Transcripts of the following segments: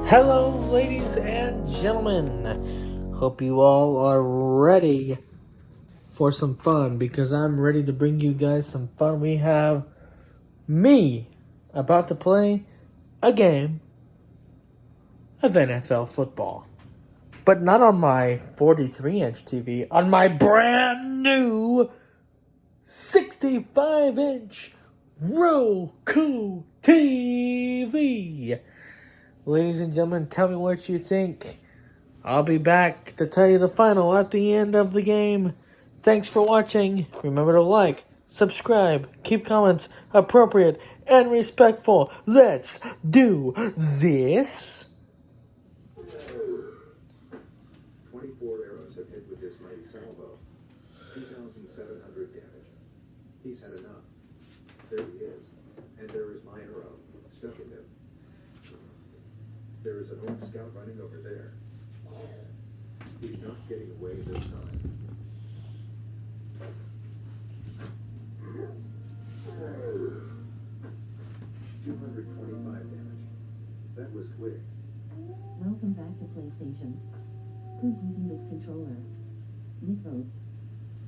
Hello, ladies and gentlemen. Hope you all are ready for some fun because I'm ready to bring you guys some fun. We have me about to play a game of NFL football, but not on my 43-inch TV, on my brand new 65-inch Roku TV. Ladies and gentlemen, tell me what you think. I'll be back to tell you the final at the end of the game. Thanks for watching. Remember to like, subscribe, keep comments appropriate and respectful. Let's do this. 24 arrows have hit with this mighty salvo. 2,700 damage. He's had enough. There he is. And there is my arrow, stuck in him. There is an old scout running over there. He's not getting away this time. $225 damage. That was quick. Welcome back to PlayStation. Who's using this controller? Nick vote.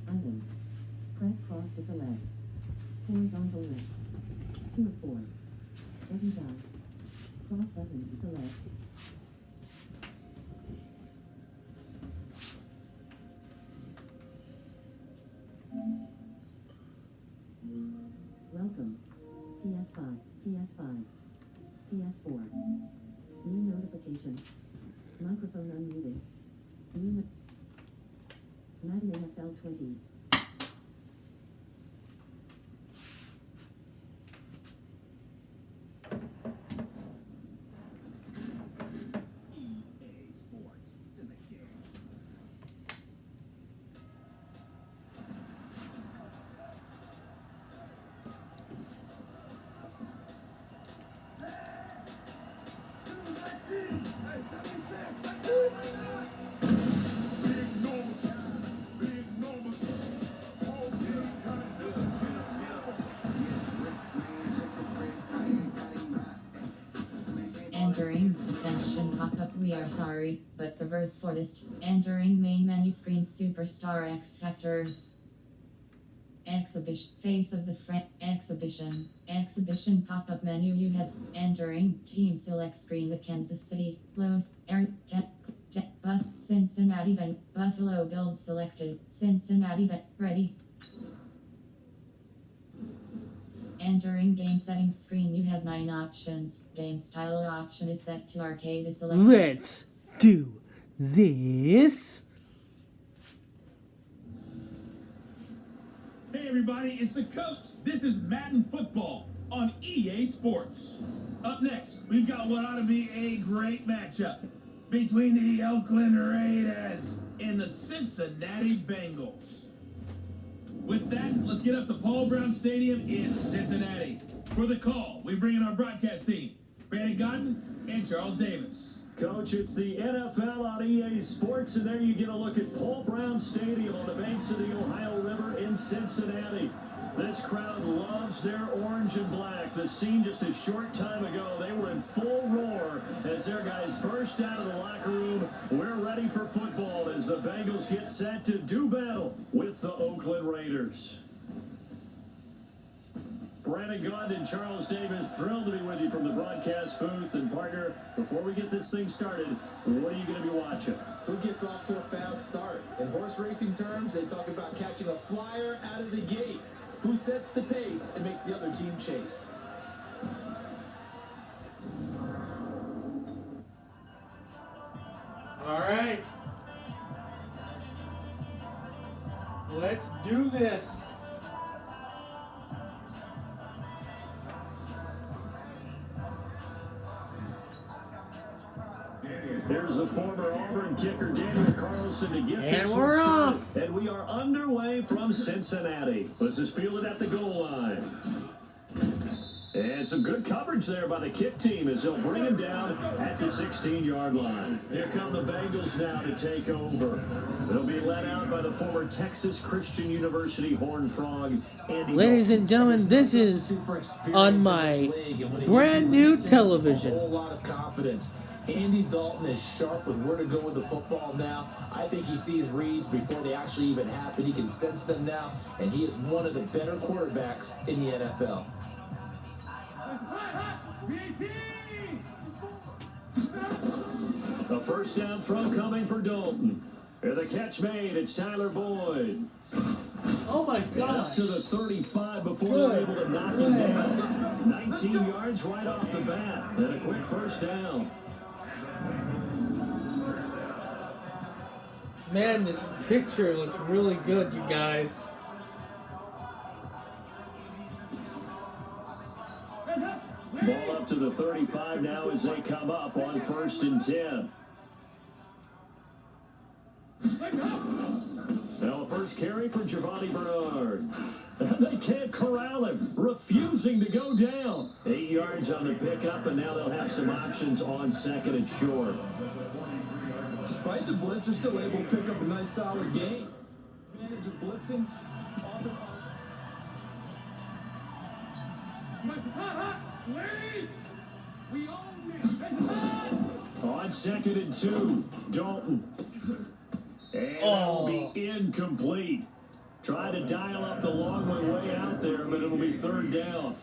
Item. Press cross to select. Horizontal list. 2 of 4. Heavy die. Cross button to select. Welcome. PS5, PS5, PS4. New notification. Microphone unmuted. New Madden NFL 20. Entering attention pop-up. We are sorry, but servers for this. Entering main menu screen. Superstar X Factors. Exhibition. Face of the front. Exhibition. Exhibition pop-up menu. You have entering team select screen. The Kansas City Los Cincinnati Buffalo Bills selected. Cincinnati ready. Entering game settings screen. You have 9 options. Game style option is set to arcade is selected. Let's do this. Hey everybody, it's the coach. This is Madden Football on EA Sports. Up next, we've got what ought to be a great matchup between the Oakland Raiders and the Cincinnati Bengals. With that, let's get up to Paul Brown Stadium in Cincinnati. For the call, we bring in our broadcast team, Brandon Godden and Charles Davis. Coach, it's the NFL on EA Sports, and there you get a look at Paul Brown Stadium on the banks of the Ohio River in Cincinnati. This crowd loves their orange and black. The scene just a short time ago, they were in full roar as their guys burst out of the locker room. We're ready for football as the Bengals get set to do battle with the Oakland Raiders. Brandon Gaudin and Charles Davis, thrilled to be with you from the broadcast booth. And partner, before we get this thing started, what are you going to be watching? Who gets off to a fast start? In horse racing terms, they talk about catching a flyer out of the gate. Who sets the pace and makes the other team chase? All right. Let's do this. There's the former Auburn kicker Daniel Carlson to get And this we're one started. off. And we are underway from Cincinnati. This is fielded at the goal line. And And some good coverage there by the kick team as they'll bring him down at the 16-yard line. Here come the Bengals now to take over. They'll be led out by the former Texas Christian University Horned Frog, Andy Ladies and gentlemen, this is on my brand new television. A whole lot of confidence. Andy Dalton is sharp with where to go with the football now. I think he sees reads before they actually even happen. He can sense them now, and he is one of the better quarterbacks in the NFL. A first down throw coming for Dalton. And the catch made. It's Tyler Boyd. Oh my Up gosh. to the 35 before they're able to knock him down. 19 yards right off the bat. And a quick first down. Man, this picture looks really good, you guys. Ball up to the 35 now as they come up on 1st and 10. Now a first carry for Giovanni Bernard. They can't corral him, refusing to go down. 8 yards on the pickup, and now they'll have some options on 2nd and short. Despite the blitz, they're still able to pick up a nice solid gain. Advantage of blitzing. On 2nd and 2, Dalton. And that'll be incomplete. Try to dial up the long way out there, but it'll be 3rd down.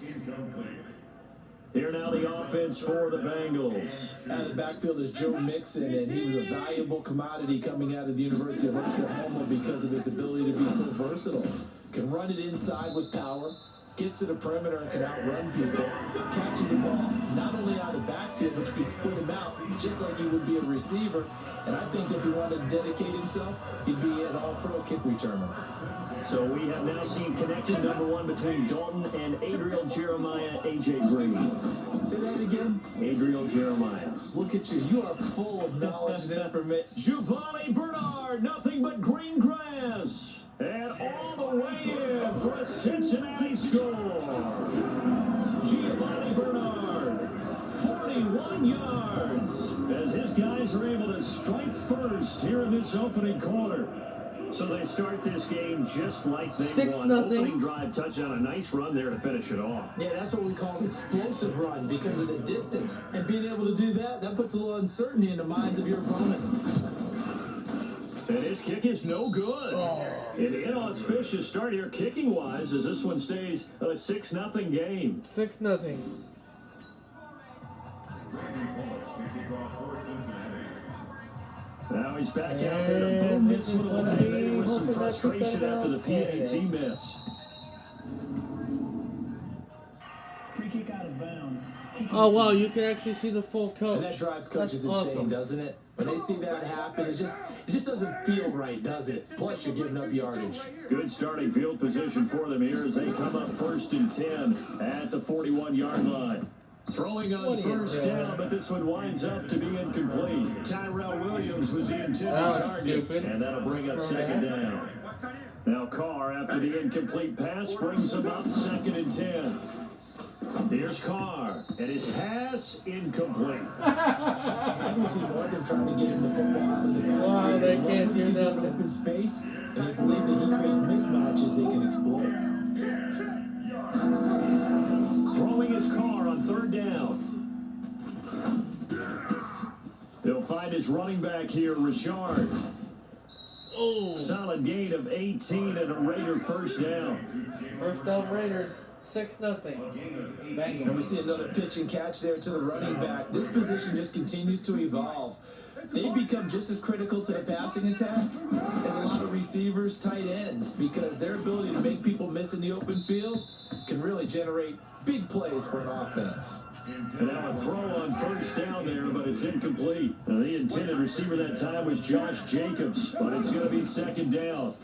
Here now the offense for the Bengals. Out of the backfield is Joe Mixon, and he was a valuable commodity coming out of the University of Oklahoma because of his ability to be so versatile. Can run it inside with power, gets to the perimeter and can outrun people, catches the ball not only out of the backfield, but you can split him out just like he would be a receiver. And I think if he wanted to dedicate himself, he'd be an all-pro kick returner. So we have now seen connection number 1 between Dalton and Adriel Jeremiah, A.J. Green. Say that again. Adriel Jeremiah. Look at you. You are full of knowledge and information. Giovanni Bernard, nothing but green grass. And all the way in for a Cincinnati score. Giovanni Bernard, 41 yards, as his guys are able to strike first here in this opening quarter. So they start this game just like they 6-0. won. Opening drive touchdown, a nice run there to finish it off. Yeah, that's what we call an explosive run because of the distance. And being able to do that, that puts a little uncertainty in the minds of your opponent. And his kick is no good. An inauspicious start here kicking-wise as this one stays a 6-0 game. 6-0. Now he's back out there to boom this this is one gonna be away with some hopefully not too frustration bad after the out. Yeah, it PAT is. miss. Free kick out of bounds. Oh wow, you can actually see the full coach. And that drives That's coaches insane, awesome. doesn't it? When they see that happen, it just doesn't feel right, does it? Plus, you're giving up yardage. Good starting field position for them here as they come up 1st and 10 at the 41-yard line. Throwing on What are you first doing? down, but this one winds up to be incomplete. Tyrell Williams was the intended That was target, stupid. and that'll bring up Throw 2nd that. down. Now Carr, after the incomplete pass, brings him up 2nd and 10. Here's Carr, and his pass incomplete. I don't see Morgan trying to get him the football out of the backfield. Wow, they They love can't what he do can do in nothing. open space, and they believe that he creates mismatches they can exploit. Throwing his Carr on 3rd down. He'll find his running back here, Richard. Oh, Solid gain of 18 and a Raider first down. first down Raiders. 6-0. And we Bengals. see another pitch and catch there to the running back. This position just continues to evolve. They become just as critical to the passing attack as a lot of receivers, tight ends, because their ability to make people miss in the open field can really generate big plays for an offense. And now a throw on first down there, but it's incomplete. Now, the intended receiver that time was Josh Jacobs, but it's going to be 2nd down.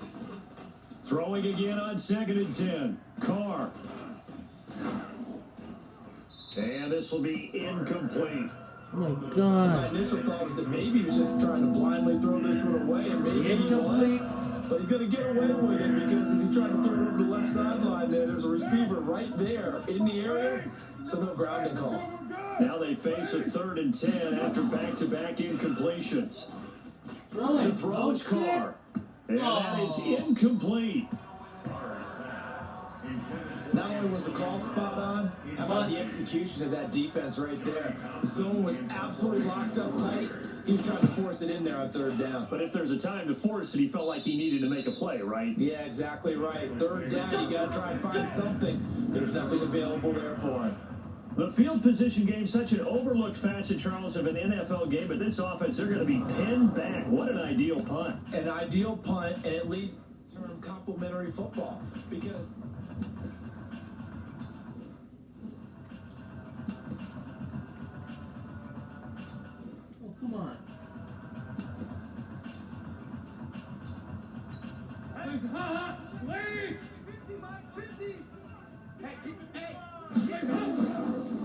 Throwing again on 2nd and 10. Carr. And this will be incomplete. Oh my My god. initial thought was that maybe he was just trying to blindly throw this one away, and maybe he Incomplete. was. But he's going to get away with it because as he tried to throw it over the left sideline there's a receiver right there in the area, so no grounding call. Now they face a 3rd and 10 after back-to-back incompletions. To throw his Carr. And that is incomplete. Not only was the call spot on, how about the execution of that defense right there? The zone was absolutely locked up tight. He was trying to force it in there on 3rd down. But if there's a time to force it, he felt like he needed to make a play, right? Yeah, exactly right. 3rd down, you got to try and find something. There's nothing available there for him. The field position game, such an overlooked facet, Charles, of an NFL game, but this offense, they're going to be pinned back. What an ideal punt. An ideal punt, and it leads to term complementary football because... Oh, come on.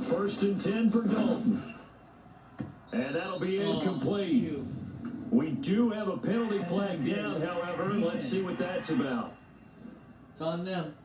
First and 10 for Dalton. And that'll be incomplete. We do have a penalty flag down, however. Let's see what that's about. It's on them.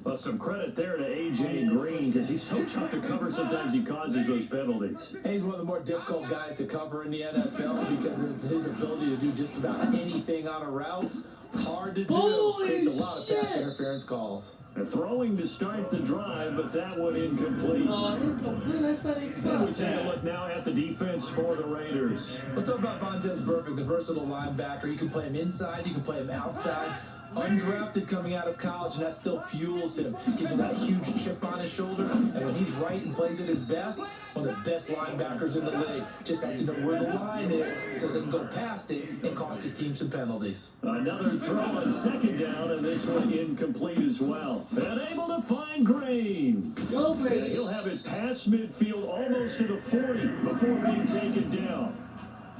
Well, some credit there to A.J. Green because he's so tough to cover. Sometimes he causes those penalties. And he's one of the more difficult guys to cover in the NFL because of his ability to do just about anything on a route. Hard to do. Holy Creates a lot of pass shit. interference calls. They're throwing to start the drive, but that one incomplete. Incomplete. I thought he We caught take a that. look now at the defense for the Raiders. Let's talk about Vontaze Burfict, the versatile linebacker. You can play him inside, you can play him outside. Undrafted coming out of college, and that still fuels him. Gives him that huge chip on his shoulder, and when he's right and plays at his best, one of the best linebackers in the league. Just has to know where the line is so it doesn't go past it and cost his team some penalties. Another throw on 2nd down, and this one incomplete as well. And able to find Green. Go, And baby. he'll have it past midfield, almost to the 40 before being taken down.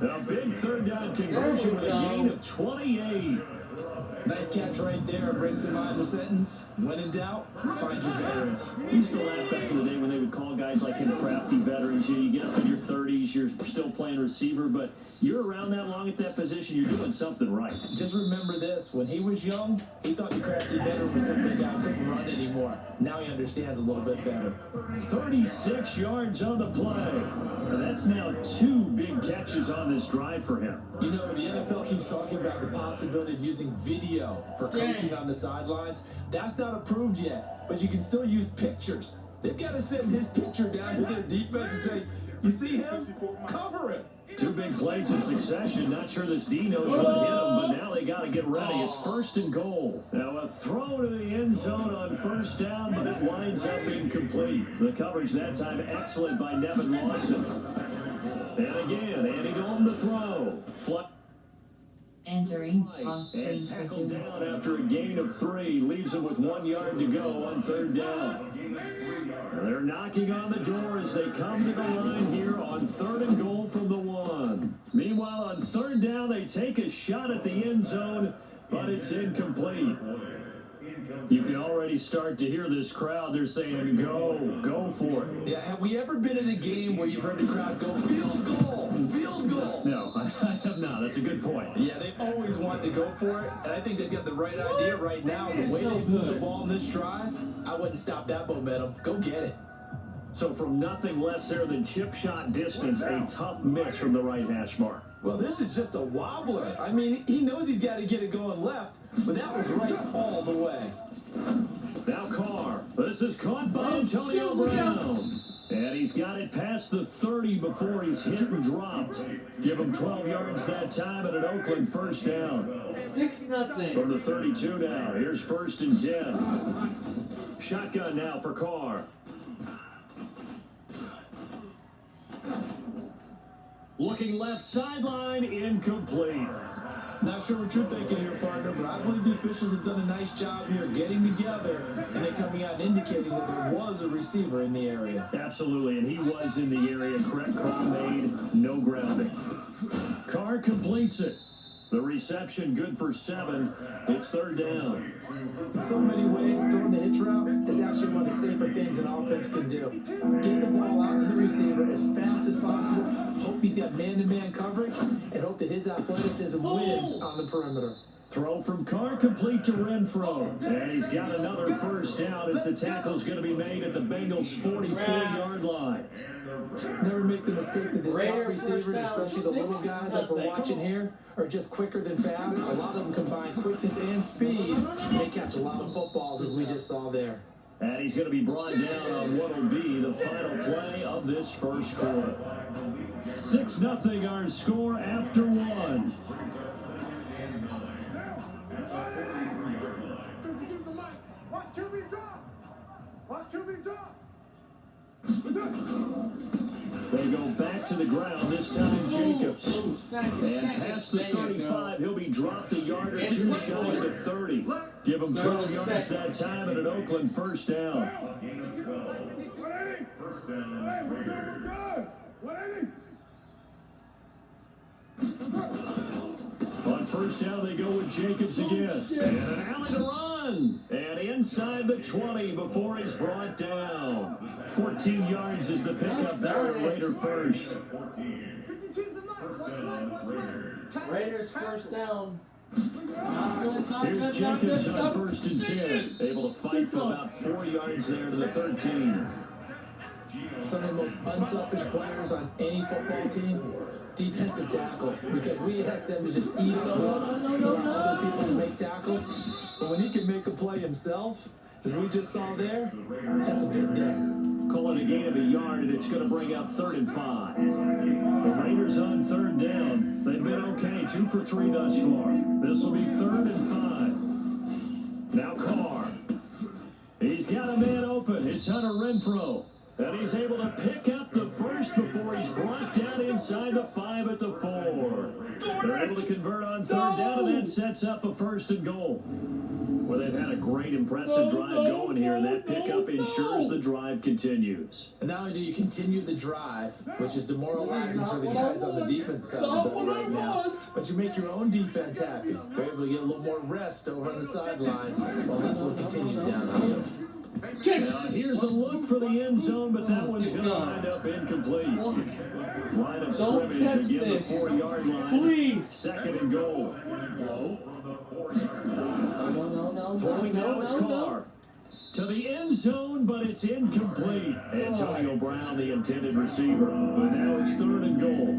A big 3rd down conversion with a gain of 28. Nice catch right there, brings to mind the sentence. When in doubt, find your veterans. We used to laugh back in the day when they would call guys like him crafty veterans. You get up in your 30s, you're still playing receiver, but you're around that long at that position, you're doing something right. Just remember this, when he was young, he thought the crafty veteran was something guy who couldn't run anymore. Now he understands a little bit better. 36 yards on the play. And that's now 2 big catches on this drive for him. You know, the NFL keeps talking about the possibility of using video for coaching on the sidelines. That's not approved yet, but you can still use pictures. They've got to send his picture down to their defense and say, you see him? Cover it. 2 big plays in succession. Not sure this D knows what hit him, but now they got to get ready. It's 1st and goal. Now a throw to the end zone on 1st down, but it winds up incomplete. The coverage that time excellent by Nevin Lawson. And again, Andy Dalton to throw. Entering on-screen And tackled prison. down after a gain of 3. Leaves him with 1 yard to go on 3rd down. And they're knocking on the door as they come to the line here on 3rd and goal from the 1. Meanwhile, on 3rd down, they take a shot at the end zone, but it's incomplete. You can already start to hear this crowd. They're saying, go for it. Yeah, have we ever been in a game where you've heard the crowd go, field goal, field goal? No, I have not. That's a good point. Yeah, they always want to go for it, and I think they've got the right idea right now. The way they move the ball in this drive, I wouldn't stop that momentum. Go get it. So from nothing less there than chip shot distance, a tough miss from the right hash mark. Well, this is just a wobbler. I mean, he knows he's got to get it going left, but that was right all the way. Now Carr. This is caught by Antonio Brown. And he's got it past the 30 before he's hit and dropped. Give him 12 yards that time and an Oakland 1st down. 6-0. From the 32 now. Here's 1st and 10. Shotgun now for Carr. Looking left sideline, incomplete. Not sure what you're thinking here, partner, but I believe the officials have done a nice job here getting together and then coming out and indicating that there was a receiver in the area. Absolutely, and he was in the area. Correct call made, no grounding. Carr completes it. The reception good for 7. It's 3rd down. In so many ways, throwing the hitch route is actually one of the safer things an offense can do. Get the ball out to the receiver as fast as possible, hope he's got man-to-man coverage, and hope that his athleticism wins on the perimeter. Throw from Carr complete to Renfro. And he's got another first down as the tackle's going to be made at the Bengals' 44-yard line. Never make the mistake that the slot Raiders first receivers, down, especially the little 6 guys like we're nothing. watching here, are just quicker than fast. A lot of them combine quickness and speed. They catch a lot of footballs, as we just saw there. And he's going to be brought down on what will be the final play of this first quarter. 6-0 our score after one. They go back to the ground, this time Jacobs. And past the 35, he'll be dropped a yard or two shy of the 30. Give him 12 yards that time and an Oakland first down. On first down, they go with Jacobs again. And an alley to run. And inside the 20 before he's brought down. 14 yards is the pickup there at Raider first. Raiders first down. Not good, not Here's good, not Jacobs good. on first and 10. Able to fight for about 4 yards there to the 13. Some of the most unselfish players on any football team, defensive tackles, because we ask them to just eat up other people to make tackles. But when he can make a play himself, as we just saw there, that's a big day. Call it a gain of a yard, and it's going to bring up 3rd and 5. The Raiders on 3rd down. They've been okay, 2 for 3 thus far. This will be 3rd and 5. Now Carr. He's got a man open. It's Hunter Renfro. And he's able to pick up the first before he's brought down inside the 5 at the 4. They're able to convert on 3rd down, and that sets up a 1st and goal. Well, they've had a great, impressive drive going here, and that pickup ensures the drive continues. And not only do you continue the drive, which is demoralizing for the guys on the defense side of the ball right now, but you make your own defense happy. They're able to get a little more rest over on the sidelines while this one continues downfield. Now, here's a look for the end zone, but that one's going to wind up incomplete. Line of scrimmage again, the 4-yard line. Please. 2nd and goal. No. Throwing now is Carr. To the end zone, but it's incomplete. Antonio Brown, the intended receiver. But now it's 3rd and goal.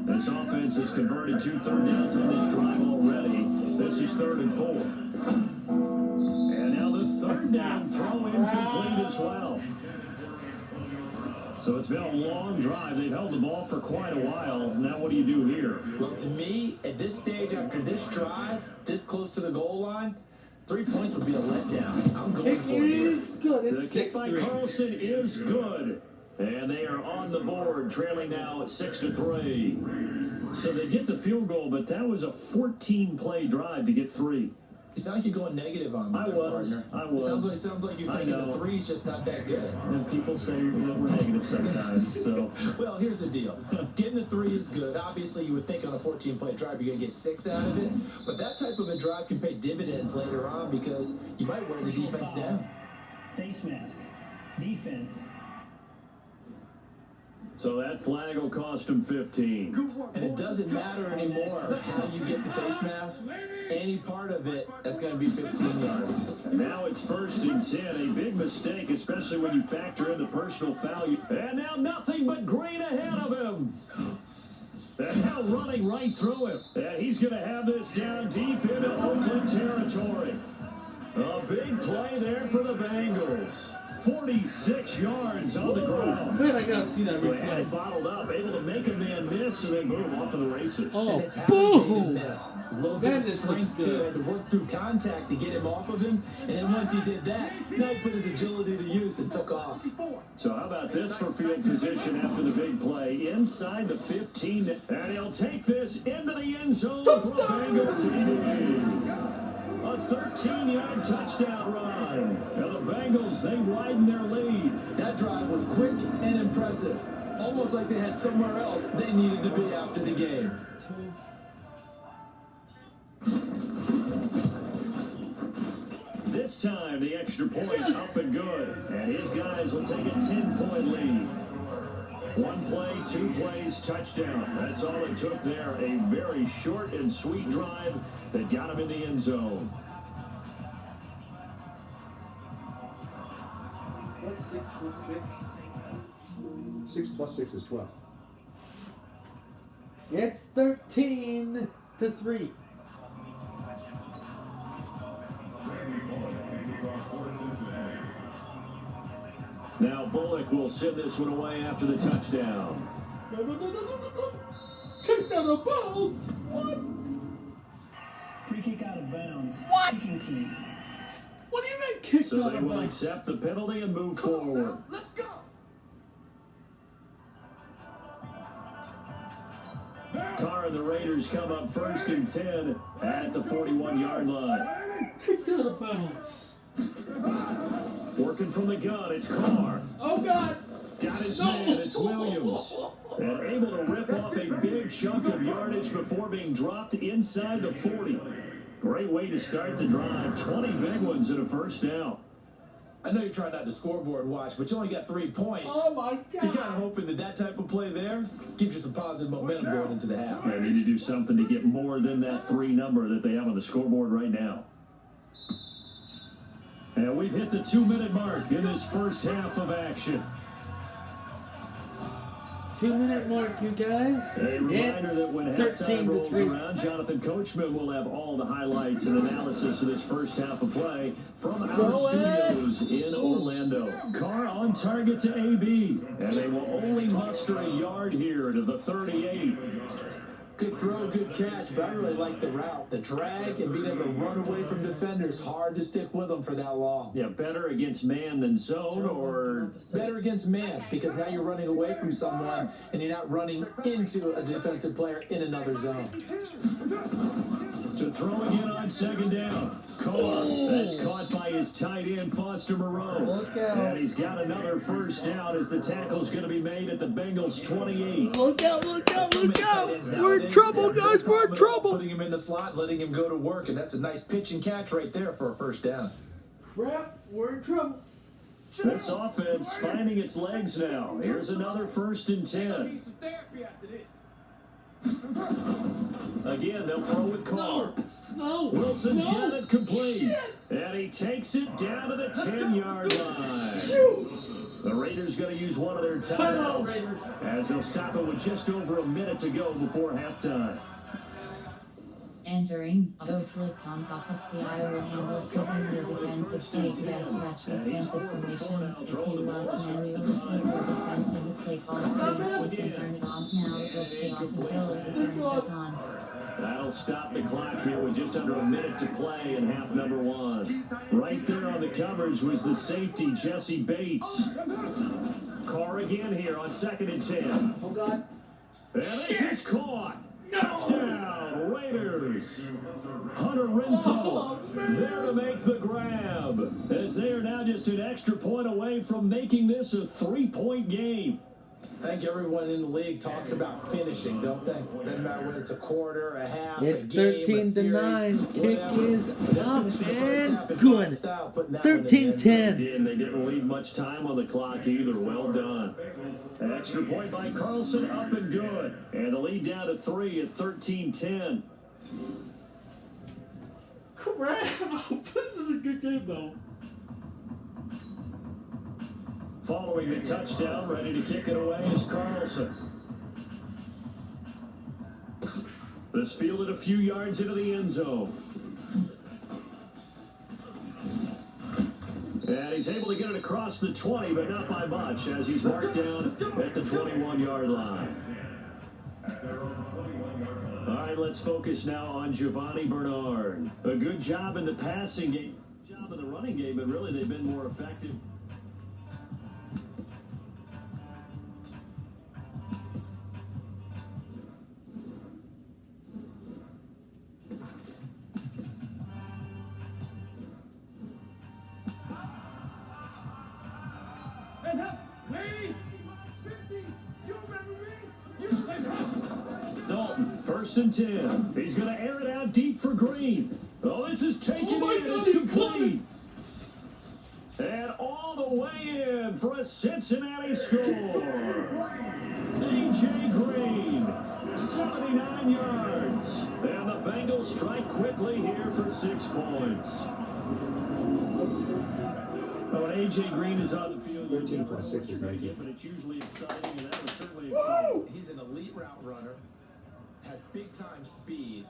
This offense has converted 2 third downs on this drive already. This is 3rd and 4. And now the 3rd down throw incomplete as well. So it's been a long drive. They've held the ball for quite a while. Now what do you do here? Well, to me, at this stage, after this drive, this close to the goal line, 3 points would be a letdown. I'm going Kick for it here. is good. The It's kick by 6-3. Carlson is good. And they are on the board, trailing now at 6-3. So they get the field goal, but that was a 14-play drive to get 3. You sound like you're going negative on me, I there, was. partner. I was. Sounds like you're I thinking know. the 3's just not that good. And people say that we're negative sometimes, so. Well, here's the deal. Getting the 3 is good. Obviously, you would think on a 14-play drive you're going to get 6 out of it. But that type of a drive can pay dividends later on because you might wear the defense down. Face mask. Defense. So that flag will cost him 15. And it doesn't matter anymore how you get the face mask. Any part of it, that's going to be 15 yards. Now it's 1st and 10. A big mistake, especially when you factor in the personal foul. And now nothing but green ahead of him. And now running right through him. And he's going to have this down deep into Oakland territory. A big play there for the Bengals. 46 yards on the ground. Man, I gotta see that So they had it replay. bottled up, able to make a man miss, and then boom, off to the races. Oh, And it's how he didn't boom! miss. A little Man, bit of this looks strength too. good. Had to work through contact to get him off of him. And then once he did that, now he put his agility to use and took off. So how about this for field position after the big play? Inside the 15, and he'll take this into the end zone for a Bengals TD. A 13-yard touchdown run. And the Bengals, they widen their lead. That drive was quick and impressive. Almost like they had somewhere else they needed to be after the game. This time, the extra point up and good. And his guys will take a 10-point lead. 1 play, 2 plays, touchdown. That's all it took there. A very short and sweet drive that got him in the end zone. What's 6 plus 6? 6 plus 6 is 12. It's 13 to 3. Now Bullock will send this one away after the touchdown. No. Take that out of bounds. What? Free kick out of bounds. What? Kicking team. What do you mean kick So out they of will bounds? accept the penalty and move forward. Let's go! Carr and the Raiders come up 1st and 10 at the 41-yard line. Kicked out of bounds. Working from the gun, it's Carr. Oh God. Got his No. man, it's Williams. And able to rip off a big chunk of yardage before being dropped inside the 40. Great way to start the drive. 20 big ones and a first down. I know you're trying not to scoreboard watch, but you only got 3 points. Oh my You're God. kind of hoping that type of play there gives you some positive momentum going into the half. They need to do something to get more than that 3 number that they have on the scoreboard right now. And we've hit the 2-minute mark in this first half of action. 2-minute mark, you guys. A reminder It's that when 13 halftime to rolls 3. around, Jonathan Coachman will have all the highlights and analysis of this first half of play from our Go ahead. studios in Orlando. Carr on target to AB, and they will only muster a yard here to the 38. Good throw, good catch, but I really like the route. The drag and being able to run away from defenders, hard to stick with them for that long. Yeah, better against man than zone, or Better against man, because now you're running away from someone and you're not running into a defensive player in another zone. to throw again on 2nd down. Carr, that's caught by his tight end, Foster Moreau. Look out. And he's got another first down as the tackle's going to be made at the Bengals 28. Look out, look out, So many look tight out. ends We're in nowadays, trouble, they have no guys. We're in problem at all trouble. Putting him in the slot, letting him go to work, and that's a nice pitch and catch right there for a first down. Crap, we're in trouble. This offense finding its legs now. Here's another 1st and 10. Again, they'll throw with Carr. No. Wilson's no. got it complete. Shit. And he takes it down to the 10-yard line. Shoot. The Raiders going to use one of their Timeout, timeouts Raiders. as they'll stop it with just over a minute to go before halftime. Entering, Flip on top of the Iowa handle flipping your defensive play to best match defensive formation. If you want to manually flip your defense in the play call screen, you can turn it off now. It will stay off until it is turned back on. That'll stop the clock here with just under a minute to play in half number 1. Right there on the coverage was the safety, Jesse Bates. Carr again here on 2nd and 10. Oh God. And this is caught. Touchdown, Raiders. Hunter Renfrow there to make the grab, as they are now just an extra point away from making this a 3-point game. I think everyone in the league talks about finishing, don't they? Doesn't matter whether it's a quarter, a half, It's a game, 13 a to series, 9. Kick whatever. is They're up finishing the first and half in good. fine style, putting that one in the end zone. 13-10. And they didn't leave much time on the clock either. Well done. An extra point by Carlson, up and good. And the lead down to 3 at 13-10. Crap. This is a good game, though. Following the touchdown, ready to kick it away is Carlson. This fielded a few yards into the end zone. And he's able to get it across the 20, but not by much, as he's marked down at the 21-yard line. All right, let's focus now on Giovanni Bernard. A good job in the passing game, job in the running game, but really they've been more effective. Dalton, 1st and 10. He's going to air it out deep for Green. Oh, this is taken Oh my in. God, It's he complete. And all the way in for a Cincinnati score. A.J. Green, 79 yards. And the Bengals strike quickly here for 6 points. When A.J. Green is on the field, 13 plus 6 is 19. but it's usually exciting, and that was certainly exciting. He's an elite route runner, has big-time speed,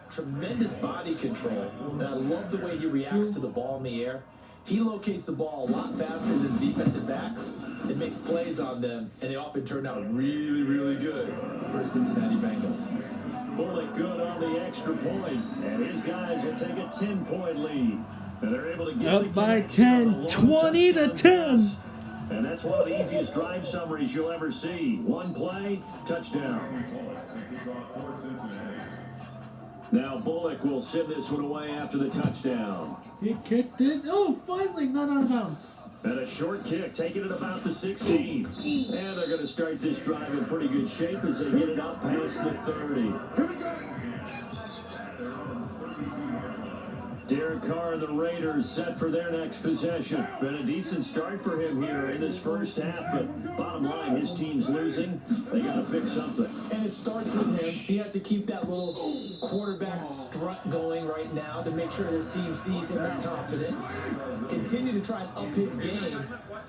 tremendous body control, and I love the way he reacts to the ball in the air. He locates the ball a lot faster than defensive backs and makes plays on them, and they often turn out really, really good for the Cincinnati Bengals. Bullock good on the extra point, and his guys will take a 10-point lead. And they're able to get Up the by connection on 10, a long 20 to touchdown 10. pass. And that's one of the easiest drive summaries you'll ever see. One play, touchdown. Now Bullock will send this one away after the touchdown. He kicked it. Oh, finally, not out of bounds. And a short kick, taking it about the 16. And they're going to start this drive in pretty good shape as they get it up past the 30. Derek Carr and the Raiders set for their next possession. Been a decent start for him here in this first half, but bottom line, his team's losing. They got to fix something. And it starts with him. He has to keep that little quarterback strut going right now to make sure his team sees him as confident. Continue to try and up his game,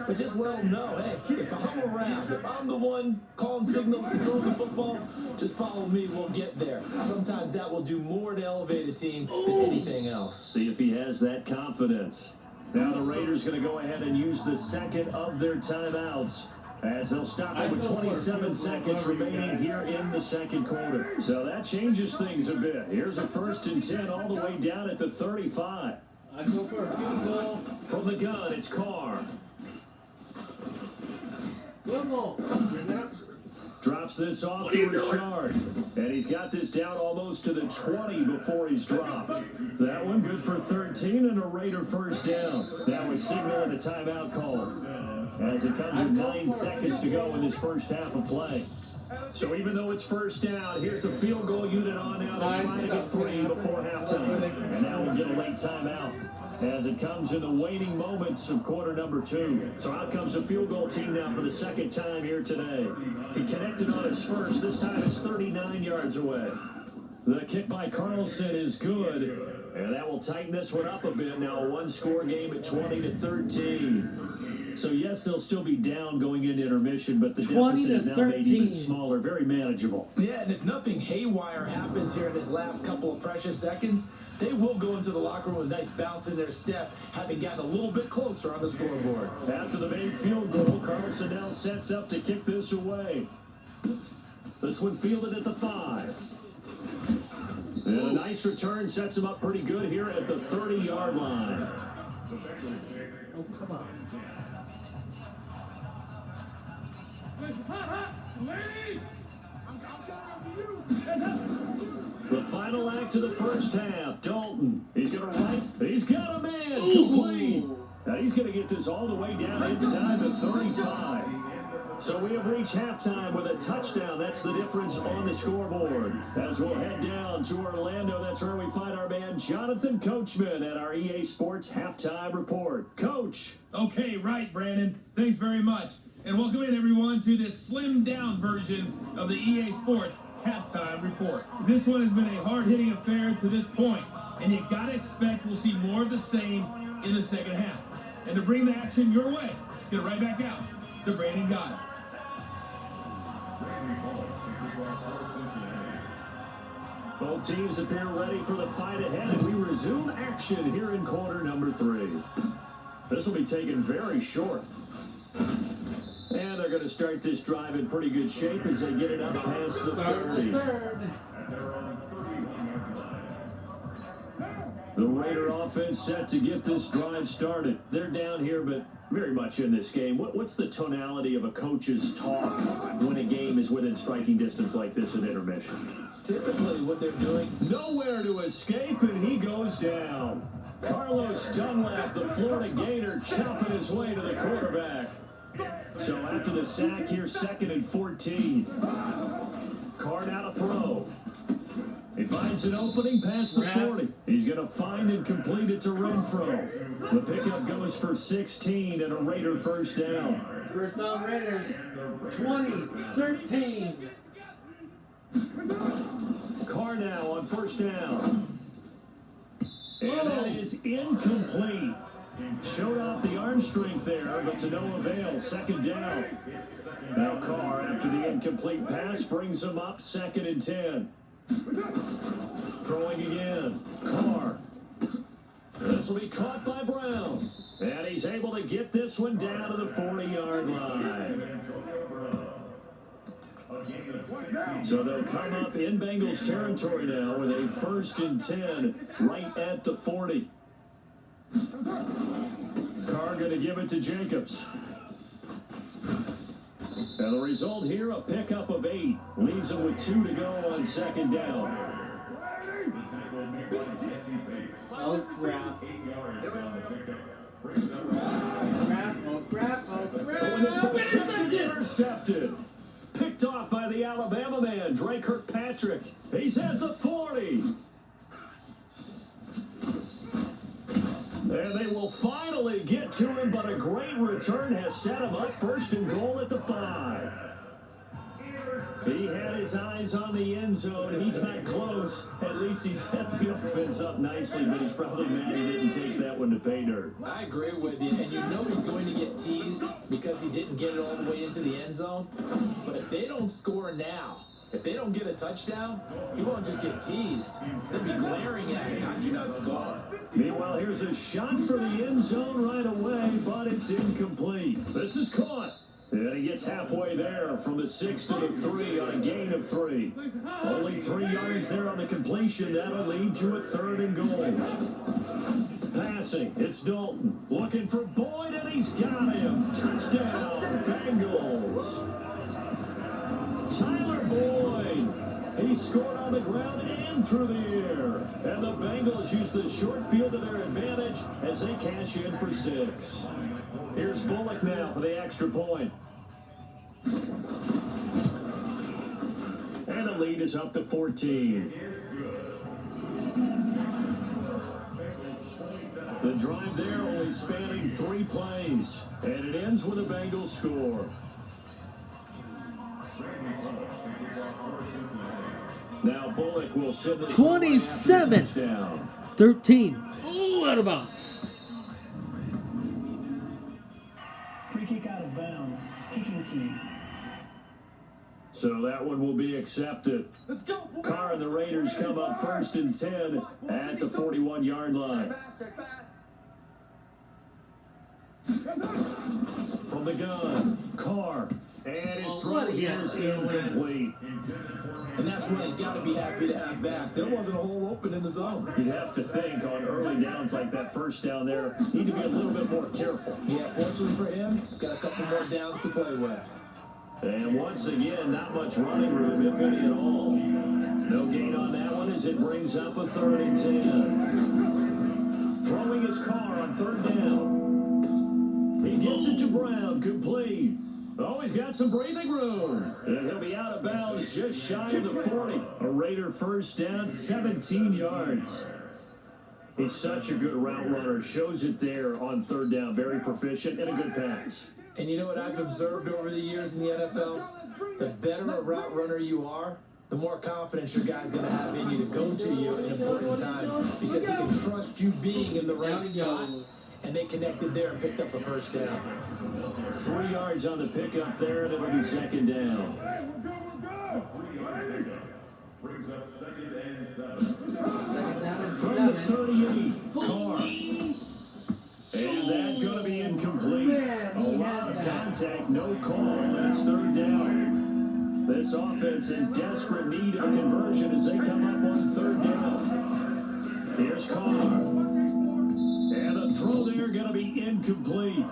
but just let him know, hey, if I'm around, if I'm the one calling signals and throwing the football, just follow me, we'll get there. Sometimes that will do more to elevate a team than anything else. See if he has that confidence. Now the Raiders going to go ahead and use the second of their timeouts, as they'll stop it with 27 seconds remaining here in the second quarter. So that changes things a bit. Here's a 1st and 10 all the way down at the 35. I go for a field goal. From the gun, it's Carr. Field goal. Bring it up. Drops this off to Richard. And he's got this down almost to the 20 before he's dropped. That one good for 13 and a Raider first down. That was signaling a timeout call, as it comes with 9 seconds to go in this first half of play. So even though it's first down, here's the field goal unit on now to try to get 3 before halftime. And now we'll get a late timeout as it comes in the waning moments of quarter number 2. So out comes the field goal team now for the second time here today. He connected on his first. This time it's 39 yards away. The kick by Carlson is good, and that will tighten this one up a bit. Now a one-score game at 20 to 13. So yes, they'll still be down going into intermission, but the 20 deficit to is now made even 13. smaller, very manageable. Yeah, and if nothing haywire happens here in this last couple of precious seconds, they will go into the locker room with a nice bounce in their step, having gotten a little bit closer on the scoreboard. After the made field goal, Carlson now sets up to kick this away. This one fielded at the 5. And a nice return sets him up pretty good here at the 30-yard line. Oh, come on. The final act of the first half. Dalton, he's going to right. He's got a man complete. Now he's going to get this all the way down inside the 35. So we have reached halftime with a touchdown. That's the difference on the scoreboard. As we'll head down to Orlando, that's where we find our man Jonathan Coachman at our EA Sports Halftime Report. Coach. Okay, right, Brandon. Thanks very much. And welcome in, everyone, to this slimmed-down version of the EA Sports Halftime Report. This one has been a hard-hitting affair to this point, and you gotta expect we'll see more of the same in the second half. And to bring the action your way, let's get right back out to Brandon Goddard. Both teams appear ready for the fight ahead, and we resume action here in quarter number 3. This will be taken very short. And they're going to start this drive in pretty good shape as they get it up past the 30. The Raider offense set to get this drive started. They're down here, but very much in this game. What's the tonality of a coach's talk when a game is within striking distance like this in intermission? Typically what they're doing, Nowhere to escape, and he goes down. Carlos Dunlap, the Florida Gator, chopping his way to the quarterback. So after the sack here, 2nd and 14. Carr now to throw. He finds an opening past the 40. He's going to find and complete it to Renfro. The pickup goes for 16 and a Raider first down. First down, Raiders. 20-13. Carr now on first down. And that is incomplete. Showed off the arm strength there, but to no avail. Second down. Now Carr, after the incomplete pass, brings him up 2nd and 10. Throwing again. Carr. This will be caught by Brown. And he's able to get this one down to the 40-yard line. So they'll come up in Bengals territory now with a 1st and 10 right at the 40. Carr going to give it to Jacobs. And the result here, a pickup of 8. Leaves him with 2 to go on 2nd down. Oh, crap. Oh, crap. Oh, this ball's tipped, intercepted. Picked off by the Alabama man, Drake Kirkpatrick. He's at the 40. And they will finally get to him, but a great return has set him up 1st and goal at the 5. He had his eyes on the end zone. He got close. At least he set the offense up nicely, but he's probably mad he didn't take that one to pay dirt. I agree with you, and you know he's going to get teased because he didn't get it all the way into the end zone. But if they don't score now, if they don't get a touchdown, he won't just get teased. They'll be glaring at him. How'd you not score? Meanwhile, here's a shot for the end zone right away, but it's incomplete. This is caught. And he gets halfway there from the 6 to the 3 on a gain of 3. Only 3 yards there on the completion. That'll lead to a 3rd and goal. Passing, it's Dalton. Looking for Boyd, and he's got him. Touchdown, Bengals. Tyler Boyd. He scored on the ground and through the air. And the Bengals use the short field to their advantage as they cash in for 6. Here's Bullock now for the extra point. And the lead is up to 14. The drive there only spanning 3 plays. And it ends with a Bengals score. Now Bullock will send this 27-13. Ooh, out of bounds. Free kick out of bounds. Kicking team. So that one will be accepted. Carr and the Raiders come up 1st and 10 at the 41-yard line. From the gun, Carr, and his throw here is incomplete. And that's when he's got to be happy to have back. There wasn't a hole open in the zone. You'd have to think on early downs like that first down there, need to be a little bit more careful. Yeah, fortunately for him, got a couple more downs to play with. And once again, not much running room, if any at all. No gain on that one as it brings up a 3rd and 10. Throwing his Carr on 3rd down. He gets it to Brown, complete. Oh, he's got some breathing room. And he'll be out of bounds just shy of the 40. A Raider 1st down, 17 yards. He's such a good route runner. Shows it there on 3rd down. Very proficient and a good pass. And you know what I've observed over the years in the NFL? The better a route runner you are, the more confidence your guy's going to have in you to go to you in important times because he can trust you being in the right spot. And they connected there and picked up a 1st down. 3 yards on the pickup there, and it'll be 2nd down. From the 38, Carr. And that's going to be incomplete. A lot of contact, no call, and it's 3rd down. This offense in desperate need of a conversion as they come up on 3rd down. Here's Carr. And the throw there going to be incomplete.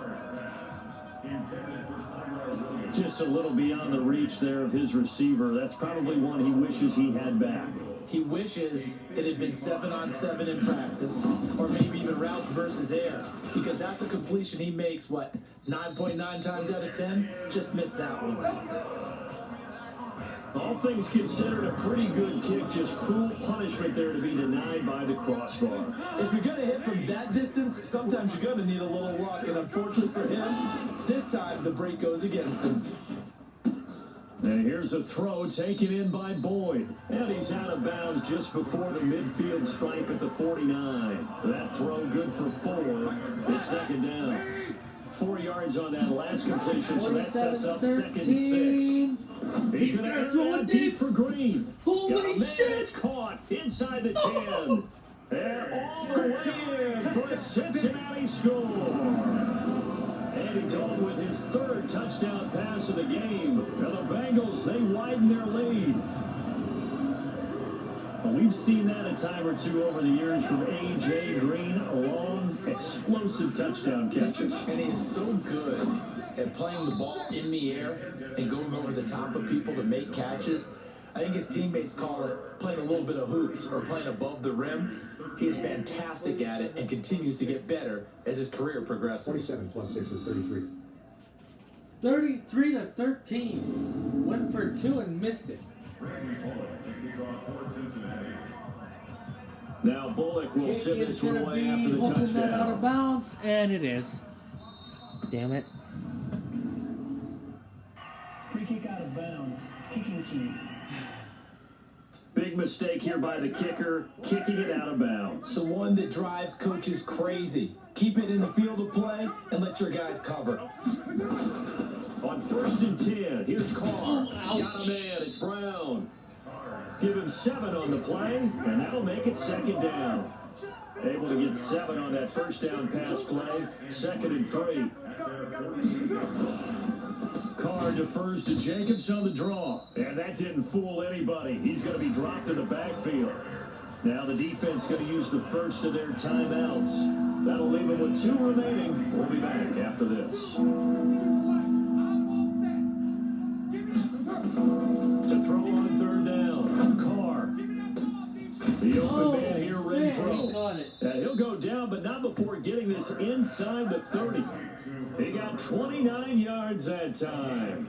Just a little beyond the reach there of his receiver. That's probably one he wishes he had back. He wishes it had been 7-on-7 in practice, or maybe even routes versus air, because that's a completion he makes, 9.9 times out of 10? Just missed that one. All things considered, a pretty good kick, just cruel punishment there to be denied by the crossbar. If you're going to hit from that distance, sometimes you're going to need a little luck, and unfortunately for him, this time the break goes against him. And here's a throw taken in by Boyd. And he's out of bounds just before the midfield stripe at the 49. That throw good for 4. It's second down. 4 yards on that last completion, so that sets up second and 6. He's going to throw it deep for Green. Holy shit! It's caught inside the 10. And all the way in for a Cincinnati score. Andy Dalton with his 3rd touchdown pass of the game. And the Bengals, they widen their lead. Well, we've seen that a time or two over the years from A.J. Green. Long, explosive touchdown catches. And he is so good at playing the ball in the air and going over the top of people to make catches. I think his teammates call it playing a little bit of hoops or playing above the rim. He is fantastic at it and continues to get better as his career progresses. 27 plus 6 is 33. 33 to 13. Went for 2 and missed it. Now Bullock will Kick send is this one gonna away be after the hoping that out touchdown. of bounds, and it is. Damn it. Free kick out of bounds. Kicking team. Big mistake here by the kicker, kicking it out of bounds. The one that drives coaches crazy. Keep it in the field of play and let your guys cover. On 1st and 10, here's Carr. ouch. Got a man, it's Brown. Give him 7 on the play, and that'll make it second down. Able to get 7 on that first down pass play, 2nd and 3. Carr defers to Jacobs on the draw, and that didn't fool anybody. He's going to be dropped in the backfield. Now the defense going to use the first of their timeouts. That'll leave them with 2 remaining. We'll be back after this. To throw on 3rd down, Carr. The open man here, Renfro. He caught it. And he'll go down, but not before getting this inside the 30. He got 29 yards that time.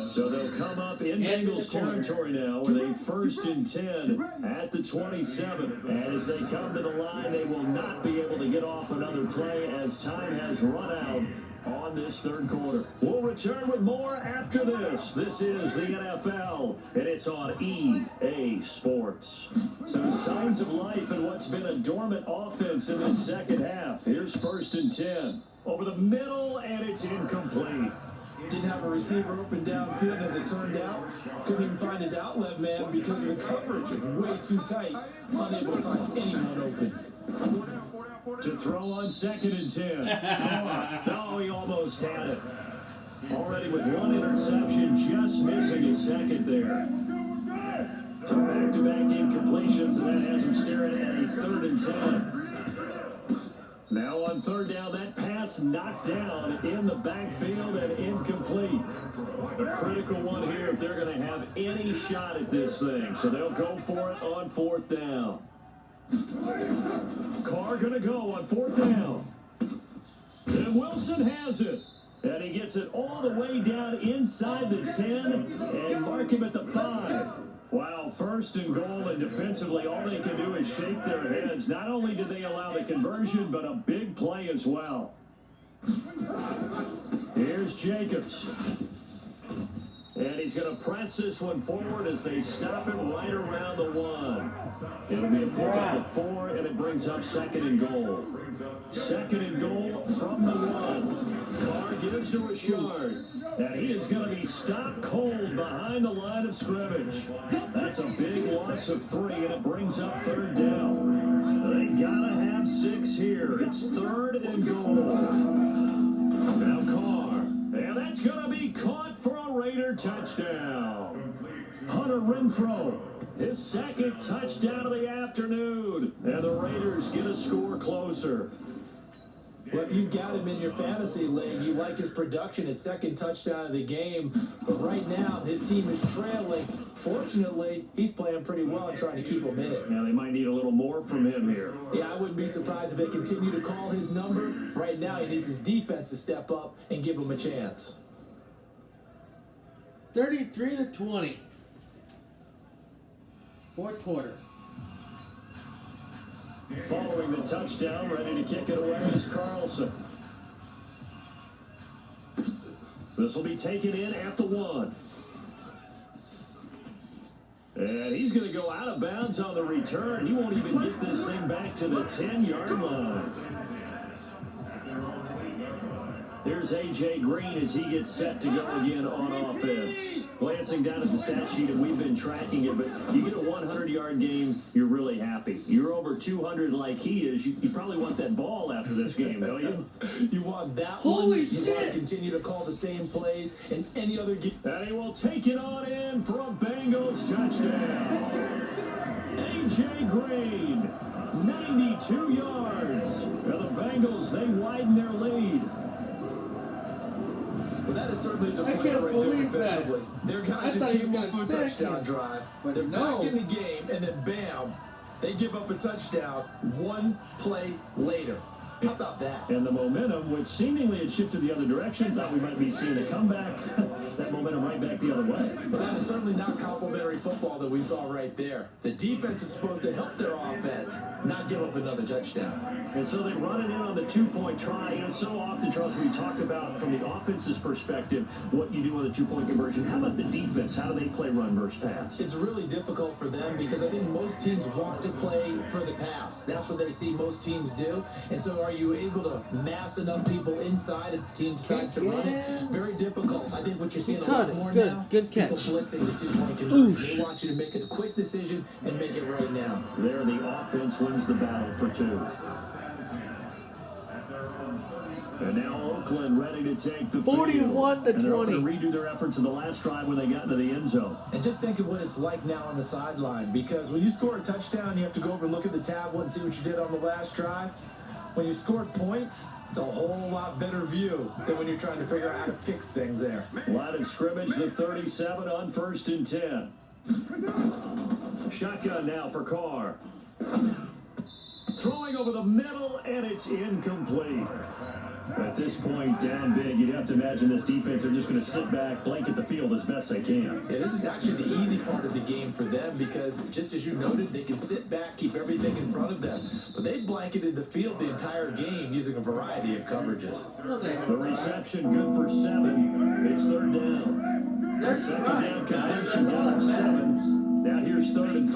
So they'll come up in Bengals territory now with a 1st and 10 at the 27. And as they come to the line, they will not be able to get off another play as time has run out on this 3rd quarter. We'll return with more after this. This is the NFL, and it's on EA Sports. So signs of life in what's been a dormant offense in this second half. Here's 1st and 10. Over the middle, and it's incomplete. Didn't have a receiver open downfield, and as it turned out, couldn't even find his outlet man because of the coverage. It was way too tight, unable to find anyone open. To throw on 2nd and 10. Carr. No, he almost had it. Already with 1 interception, just missing a 2nd there. So back-to-back incompletions, and that has him staring at a 3rd and 10. Now on 3rd down, that pass knocked down in the backfield and incomplete. A critical one here if they're going to have any shot at this thing. So they'll go for it on 4th down. Carr going to go on 4th down. And Wilson has it. And he gets it all the way down inside the 10 and mark him at the 5. Wow, 1st and goal, and defensively all they can do is shake their heads. Not only did they allow the conversion, but a big play as well. Here's Jacobs. And he's going to press this one forward as they stop him right around the 1. It'll be a pickup of 4, and it brings up 2nd and goal. 2nd and goal from the 1. Carr gives to Richard. And he is going to be stopped cold behind the line of scrimmage. That's a big loss of 3, and it brings up 3rd down. They got to have 6 here. It's 3rd and goal. Now Carr. And that's going to be caught for a Raider touchdown. Hunter Renfro, his 2nd touchdown of the afternoon. And the Raiders get a score closer. Well, if you've got him in your fantasy league, you like his production, his 2nd touchdown of the game. But right now, his team is trailing. Fortunately, he's playing pretty well and trying to keep them in it. Now they might need a little more from him here. Yeah, I wouldn't be surprised if they continue to call his number. Right now, he needs his defense to step up and give him a chance. 33 to 20. 4th quarter. Following the touchdown, ready to kick it away is Carlson. This will be taken in at the 1. And he's going to go out of bounds on the return. He won't even get this thing back to the 10-yard line. Here's A.J. Green as he gets set to go again on offense. Glancing down at the stat sheet, and we've been tracking it, but you get a 100-yard game, you're really happy. You're over 200 like he is. You probably want that ball after this game, don't you? You want that Holy one. You want to shit. continue to call the same plays in any other game. And he will take it on in for a Bengals touchdown. A.J. Green, 92 yards. And the Bengals, they widen their lead. Well, that is certainly the I play can't right there believe that. defensively. Their I guys thought just he came was up gonna for a sack touchdown him. drive. But They're no. back in the game, and then bam, they give up a touchdown one play later. How about that? And the momentum, which seemingly had shifted the other direction, thought we might be seeing a comeback. That momentum right back the other way. But that is certainly not complimentary football that we saw right there. The defense is supposed to help their offense, not give up another touchdown. And so they run it in on the 2-point try. And so often, Charles, we talk about from the offense's perspective what you do on the 2-point conversion. How about the defense? How do they play run versus pass? It's really difficult for them because I think most teams want to play for the pass. That's what they see most teams do. And so are you able to mass enough people inside if the team decides to run it? Very difficult. I think what you're seeing a lot more Good, now, good catch. people blitzing the 2-point conversion. They want you to make a quick decision and make it right now. There, the offense wins the battle for 2. And now Oakland ready to take the 41 to field. And they're 20. going to redo their efforts in the last drive when they got into the end zone. And just think of what it's like now on the sideline, because when you score a touchdown, you have to go over and look at the tablet and see what you did on the last drive. When you score points, it's a whole lot better view than when you're trying to figure out how to fix things there. Line of scrimmage, the 37 on 1st and 10. Shotgun now for Carr. Throwing over the middle, and it's incomplete. At this point, down big, you'd have to imagine this defense are just going to sit back, blanket the field as best they can. Yeah, this is actually the easy part of the game for them because, just as you noted, they can sit back, keep everything in front of them. But they blanketed the field the entire game using a variety of coverages. The reception good for 7. It's 3rd down. The second down completion down 7. Now here's 3rd and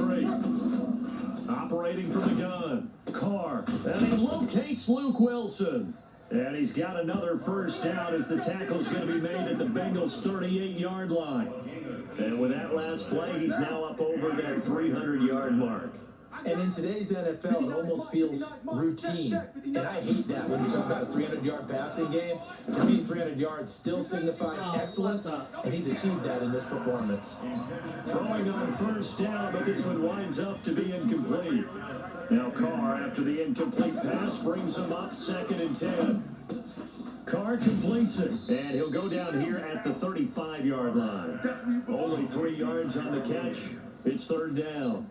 3. Operating from the gun. Carr. And he locates Luke Wilson. And he's got another first down as the tackle's going to be made at the Bengals' 38-yard line. And with that last play, he's now up over that 300-yard mark. And in today's NFL, it almost feels routine. And I hate that when you talk about a 300-yard passing game. To me, 300 yards still signifies excellence, and he's achieved that in this performance. Throwing on first down, but this one winds up to be incomplete. Now Carr, after the incomplete pass, brings him up 2nd and 10. Carr completes it, and he'll go down here at the 35-yard line. Only 3 yards on the catch. It's 3rd down.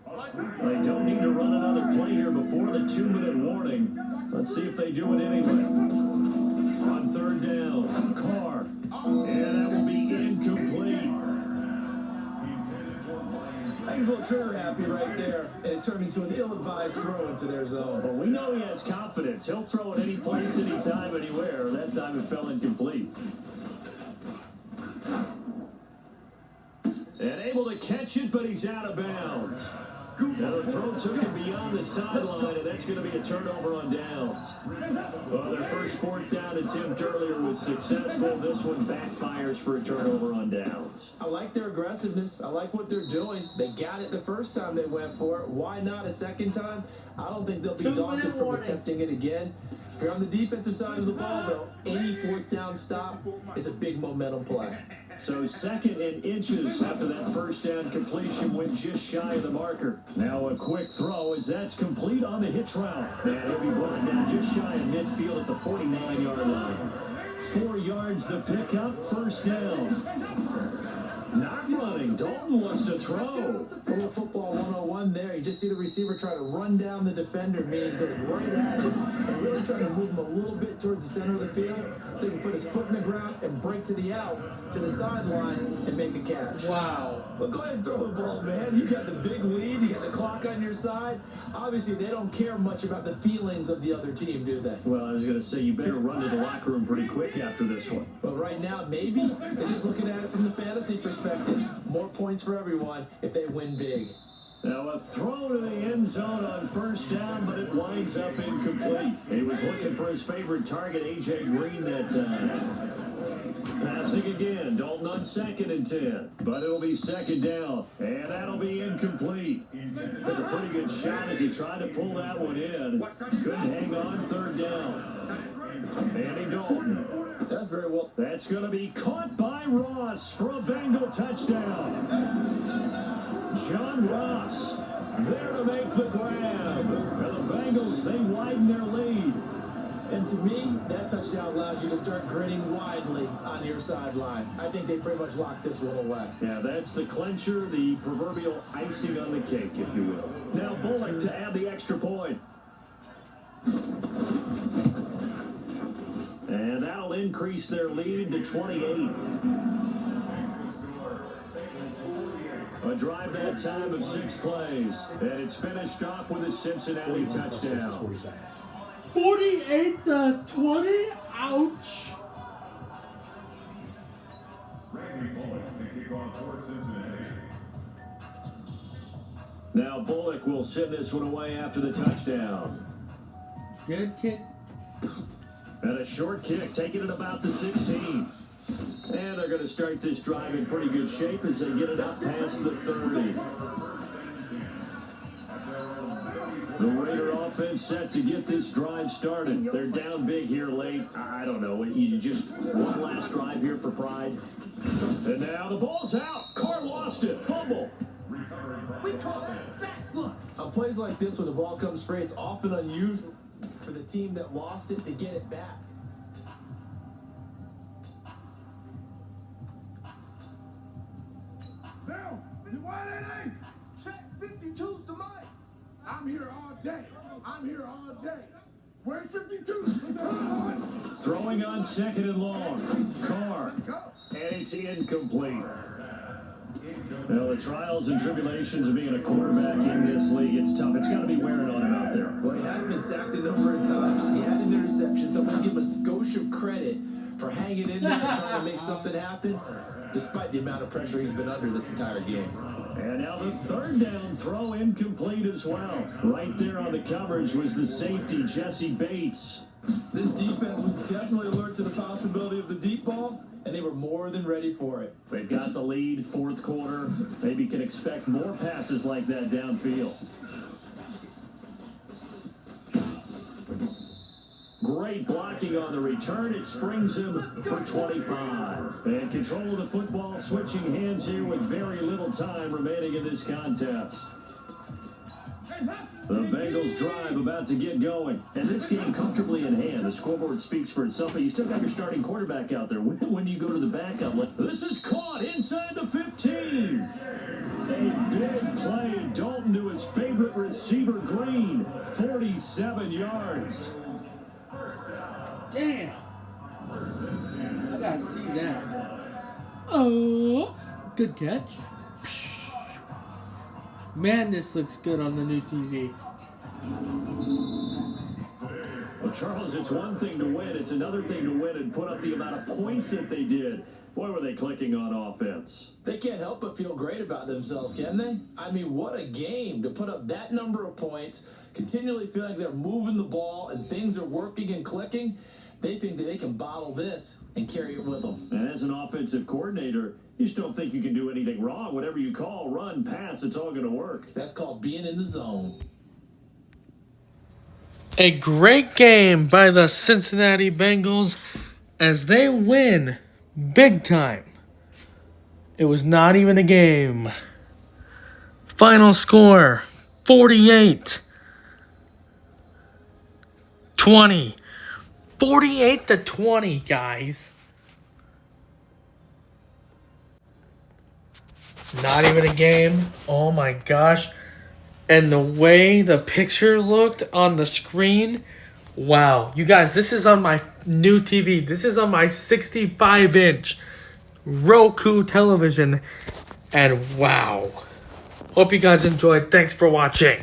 They don't need to run another play here before the 2-minute warning. Let's see if they do it anyway. On 3rd down, Carr, and that will be incomplete. He's a little trigger happy right there, and it turned into an ill-advised throw into their zone. Well, we know he has confidence. He'll throw it any place, anytime, anywhere. That time it fell incomplete. And able to catch it, but he's out of bounds. Now the throw took him beyond the sideline, and that's going to be a turnover on downs. Well, their first 4th down attempt earlier was successful. This one backfires for a turnover on downs. I like their aggressiveness. I like what they're doing. They got it the first time they went for it. Why not a second time? I don't think they'll be daunted from attempting it again. If you're on the defensive side of the ball, though, any 4th down stop is a big momentum play. So 2nd and inches after that first down completion went just shy of the marker. Now a quick throw as that's complete on the hitch route. And he'll be brought down just shy of midfield at the 49-yard line. 4 yards the pickup, first down. Not running. Dalton wants to throw. A little football 101 there. You just see the receiver try to run down the defender, meaning he goes right at him and really try to move him a little bit towards the center of the field so he can put his foot in the ground and break to the out, to the sideline, and make a catch. Wow. But go ahead and throw the ball, man. You got the big lead. You got the clock on your side. Obviously, they don't care much about the feelings of the other team, do they? Well, I was going to say, you better run to the locker room pretty quick after this one. But right now, maybe they're just looking at it from the fantasy perspective. More points for everyone if they win big. Now a throw to the end zone on first down, but it winds up incomplete. He was looking for his favorite target, A.J. Green, that time. Passing again, Dalton on 2nd and 10, but it'll be 2nd down, and that'll be incomplete. Took a pretty good shot as he tried to pull that one in. Couldn't hang on 3rd down. Andy Dalton. That's very well. That's going to be caught by Ross for a Bengal touchdown. John Ross there to make the grab. And the Bengals, they widen their lead. And to me, that touchdown allows you to start grinning widely on your sideline. I think they pretty much locked this one away. Yeah, that's the clincher, the proverbial icing on the cake, if you will. Now Bullock to add the extra point. And that'll increase their lead to 28. A drive that time of 6 plays. And it's finished off with a Cincinnati touchdown. 48-20? Ouch. Now Bullock will send this one away after the touchdown. Good kick. And a short kick, taking it about the 16. And they're going to start this drive in pretty good shape as they get it up past the 30. The Raider offense set to get this drive started. They're down big here late. I don't know. You just one last drive here for pride. And now the ball's out. Carr lost it. Fumble. We call that sack. Look. On plays like this, when the ball comes free, it's often unusual for the team that lost it to get it back. Now, why that ain't? Check 52's the mic. I'm here all day. I'm here all day. Where's 52? Throwing on 2nd and long. Carr. And it's incomplete. Now, the trials and tribulations of being a quarterback in this league, it's tough. It's got to be wearing on him out there. Well, he has been sacked a number of times. He had an interception, so I'm going to give him a skosh of credit for hanging in there and trying to make something happen, despite the amount of pressure he's been under this entire game. And now the 3rd down throw incomplete as well. Right there on the coverage was the safety, Jesse Bates. This defense was definitely alert to the possibility of the deep ball, and they were more than ready for it. They've got the lead, 4th quarter. Maybe can expect more passes like that downfield. Great blocking on the return. It springs him for 25. And control of the football, switching hands here with very little time remaining in this contest. The Bengals drive about to get going. And this game comfortably in hand. The scoreboard speaks for itself, but you still got your starting quarterback out there. When you go to the backup, this is caught inside the 15. A big play. Dalton to his favorite receiver, Green. 47 yards. Damn. I gotta see that. Oh, good catch. Man, this looks good on the new TV. Well, Charles, it's one thing to win. It's another thing to win and put up the amount of points that they did. Boy, were they clicking on offense. They can't help but feel great about themselves, can they? I mean, what a game to put up that number of points, continually feeling like they're moving the ball and things are working and clicking. They think that they can bottle this and carry it with them. And as an offensive coordinator, you just don't think you can do anything wrong. Whatever you call, run, pass, it's all going to work. That's called being in the zone. A great game by the Cincinnati Bengals as they win big time. It was not even a game. Final score, 48-20. 48-20, guys. Not even a game. Oh my gosh. And the way the picture looked on the screen. Wow. You guys, this is on my new TV. This is on my 65-inch Roku television. And wow. Hope you guys enjoyed. Thanks for watching.